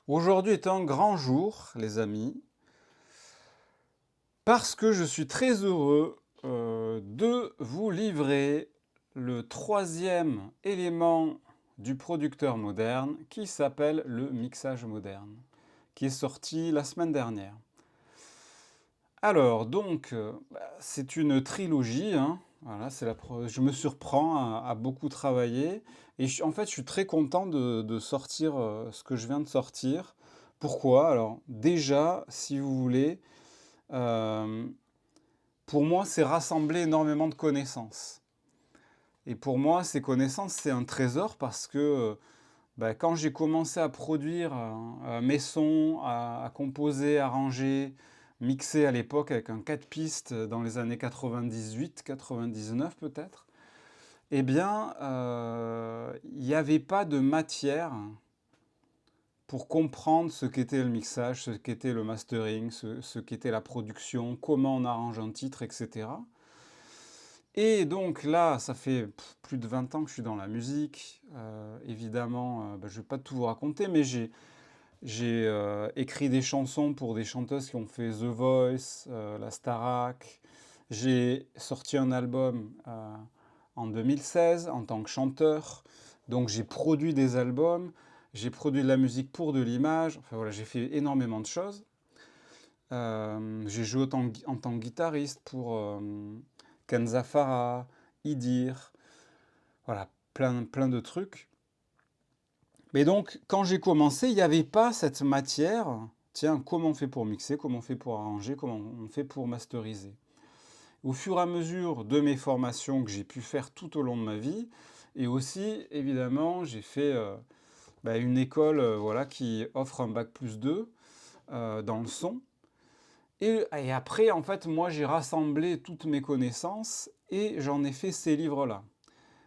Aujourd'hui est un grand jour, les amis, parce que je suis très heureux de vous livrer le troisième élément du producteur moderne qui s'appelle le mixage moderne, qui est sorti la semaine dernière. Alors, donc, c'est une trilogie, hein. Voilà, je me surprends à beaucoup travailler et en fait, je suis très content de sortir ce que je viens de sortir. Pourquoi? Alors, déjà, si vous voulez, euh, pour moi, c'est rassembler énormément de connaissances. Et pour moi, ces connaissances, c'est un trésor parce que quand j'ai commencé à produire mes sons, à composer, arranger, mixer à l'époque avec un 4 pistes dans les années 98, 99 peut-être, eh bien, il n'y avait pas de matière pour comprendre ce qu'était le mixage, ce qu'était le mastering, ce qu'était la production, comment on arrange un titre, etc. Et donc là, ça fait plus de 20 ans que je suis dans la musique. Évidemment, je ne vais pas tout vous raconter, mais j'ai écrit des chansons pour des chanteuses qui ont fait The Voice, la Starac. J'ai sorti un album en 2016 en tant que chanteur. Donc j'ai produit des albums, j'ai produit de la musique pour de l'image. Enfin voilà, j'ai fait énormément de choses. J'ai joué en tant que guitariste pour Kenza Farah, Idir, voilà, plein de trucs. Mais donc, quand j'ai commencé, il n'y avait pas cette matière. Tiens, comment on fait pour mixer, comment on fait pour arranger, comment on fait pour masteriser. Au fur et à mesure de mes formations que j'ai pu faire tout au long de ma vie, et aussi, évidemment, j'ai fait une école voilà, qui offre un bac+2 dans le son. Et après, en fait, moi, j'ai rassemblé toutes mes connaissances et j'en ai fait ces livres-là.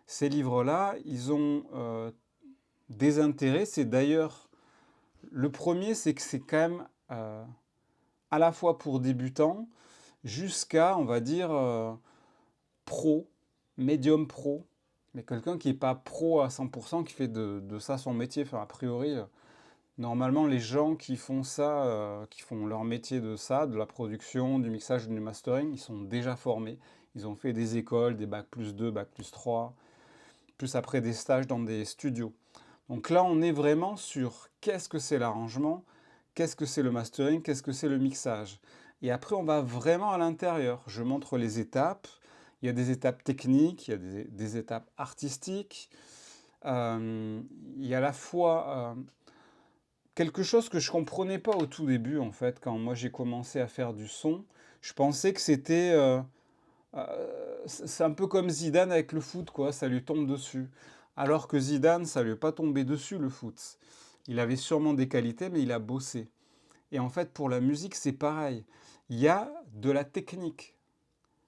Ces livres-là, ils ont des intérêts. C'est d'ailleurs, le premier, c'est que c'est quand même à la fois pour débutants jusqu'à, on va dire, pro, médium pro. Mais quelqu'un qui n'est pas pro à 100%, qui fait de ça son métier. Enfin, a priori, normalement, les gens qui font ça, qui font leur métier de ça, de la production, du mixage, du mastering, ils sont déjà formés. Ils ont fait des écoles, des bac+2, bac+3, plus après des stages dans des studios. Donc là, on est vraiment sur qu'est-ce que c'est l'arrangement, qu'est-ce que c'est le mastering, qu'est-ce que c'est le mixage. Et après, on va vraiment à l'intérieur. Je montre les étapes. Il y a des étapes techniques, il y a des étapes artistiques. Il y a à la fois quelque chose que je comprenais pas au tout début, en fait, quand moi j'ai commencé à faire du son. Je pensais que c'était... c'est un peu comme Zidane avec le foot, quoi, ça lui tombe dessus. Alors que Zidane, ça lui est pas tombé dessus, le foot. Il avait sûrement des qualités, mais il a bossé. Et en fait, pour la musique, c'est pareil. Il y a de la technique.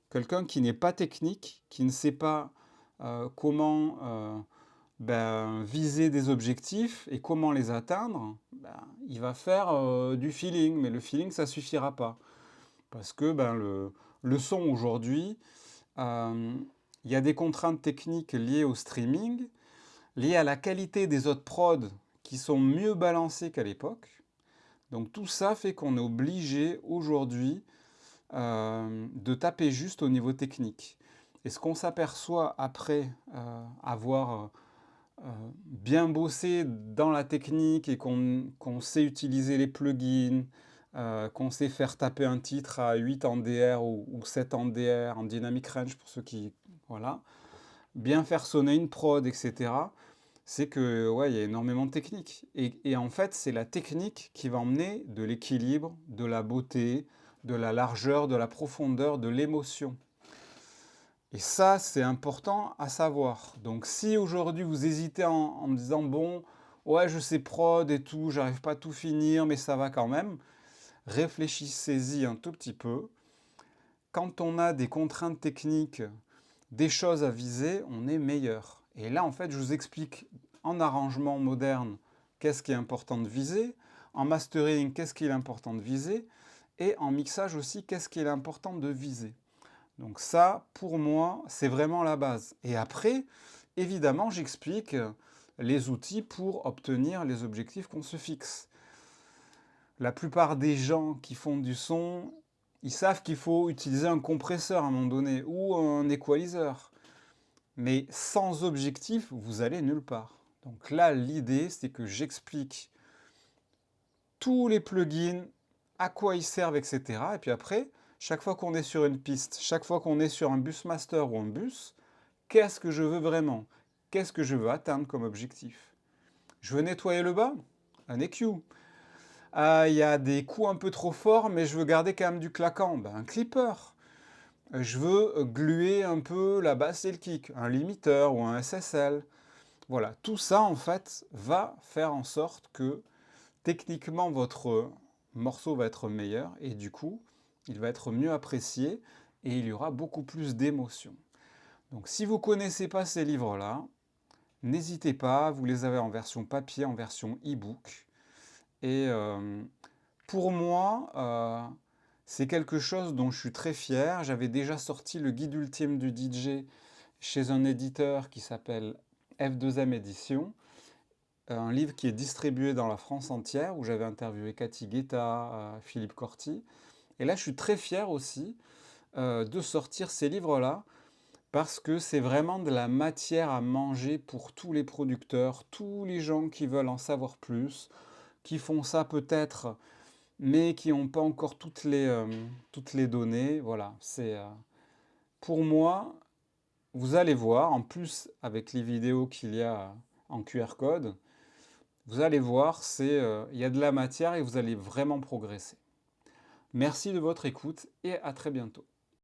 Quelqu'un qui n'est pas technique, qui ne sait pas comment viser des objectifs et comment les atteindre, il va faire du feeling, mais le feeling, ça suffira pas. Parce que le son aujourd'hui, euh, il y a des contraintes techniques liées au streaming, liées à la qualité des autres prods qui sont mieux balancés qu'à l'époque. Donc tout ça fait qu'on est obligé aujourd'hui de taper juste au niveau technique. Et ce qu'on s'aperçoit après avoir bien bossé dans la technique et qu'on sait utiliser les plugins, qu'on sait faire taper un titre à 8 en DR ou 7 en DR, en dynamic range pour ceux qui... Voilà. Bien faire sonner une prod, etc. C'est que, ouais, il y a énormément de technique. Et en fait, c'est la technique qui va emmener de l'équilibre, de la beauté, de la largeur, de la profondeur, de l'émotion. Et ça, c'est important à savoir. Donc si aujourd'hui vous hésitez en me disant, bon, ouais, je sais prod et tout, j'arrive pas à tout finir, mais ça va quand même, réfléchissez-y un tout petit peu. Quand on a des contraintes techniques, des choses à viser, on est meilleur. Et là, en fait, je vous explique en arrangement moderne qu'est-ce qui est important de viser, en mastering, qu'est-ce qu'il est important de viser, et en mixage aussi, qu'est-ce qu'il est important de viser. Donc ça, pour moi, c'est vraiment la base. Et après, évidemment, j'explique les outils pour obtenir les objectifs qu'on se fixe. La plupart des gens qui font du son, ils savent qu'il faut utiliser un compresseur à un moment donné ou un equalizer. Mais sans objectif, vous allez nulle part. Donc là, l'idée, c'est que j'explique tous les plugins, à quoi ils servent, etc. Et puis après, chaque fois qu'on est sur une piste, chaque fois qu'on est sur un bus master ou un bus, qu'est-ce que je veux vraiment? Qu'est-ce que je veux atteindre comme objectif? Je veux nettoyer le bas? Un EQ. Ah, il y a des coups un peu trop forts, mais je veux garder quand même du claquant. Ben, un clipper. Je veux gluer un peu la basse et le kick. Un limiteur ou un SSL. Voilà, tout ça en fait va faire en sorte que techniquement votre morceau va être meilleur et du coup il va être mieux apprécié et il y aura beaucoup plus d'émotion. Donc si vous ne connaissez pas ces livres-là, n'hésitez pas, vous les avez en version papier, en version e-book. Et pour moi, c'est quelque chose dont je suis très fier. J'avais déjà sorti le guide ultime du DJ chez un éditeur qui s'appelle F2M Édition, un livre qui est distribué dans la France entière, où j'avais interviewé Cathy Guetta, Philippe Corti. Et là, je suis très fier aussi de sortir ces livres-là, parce que c'est vraiment de la matière à manger pour tous les producteurs, tous les gens qui veulent en savoir plus, qui font ça peut-être, mais qui n'ont pas encore toutes les données. Voilà, c'est pour moi, vous allez voir, en plus avec les vidéos qu'il y a en QR code, vous allez voir, il y a de la matière et vous allez vraiment progresser. Merci de votre écoute et à très bientôt.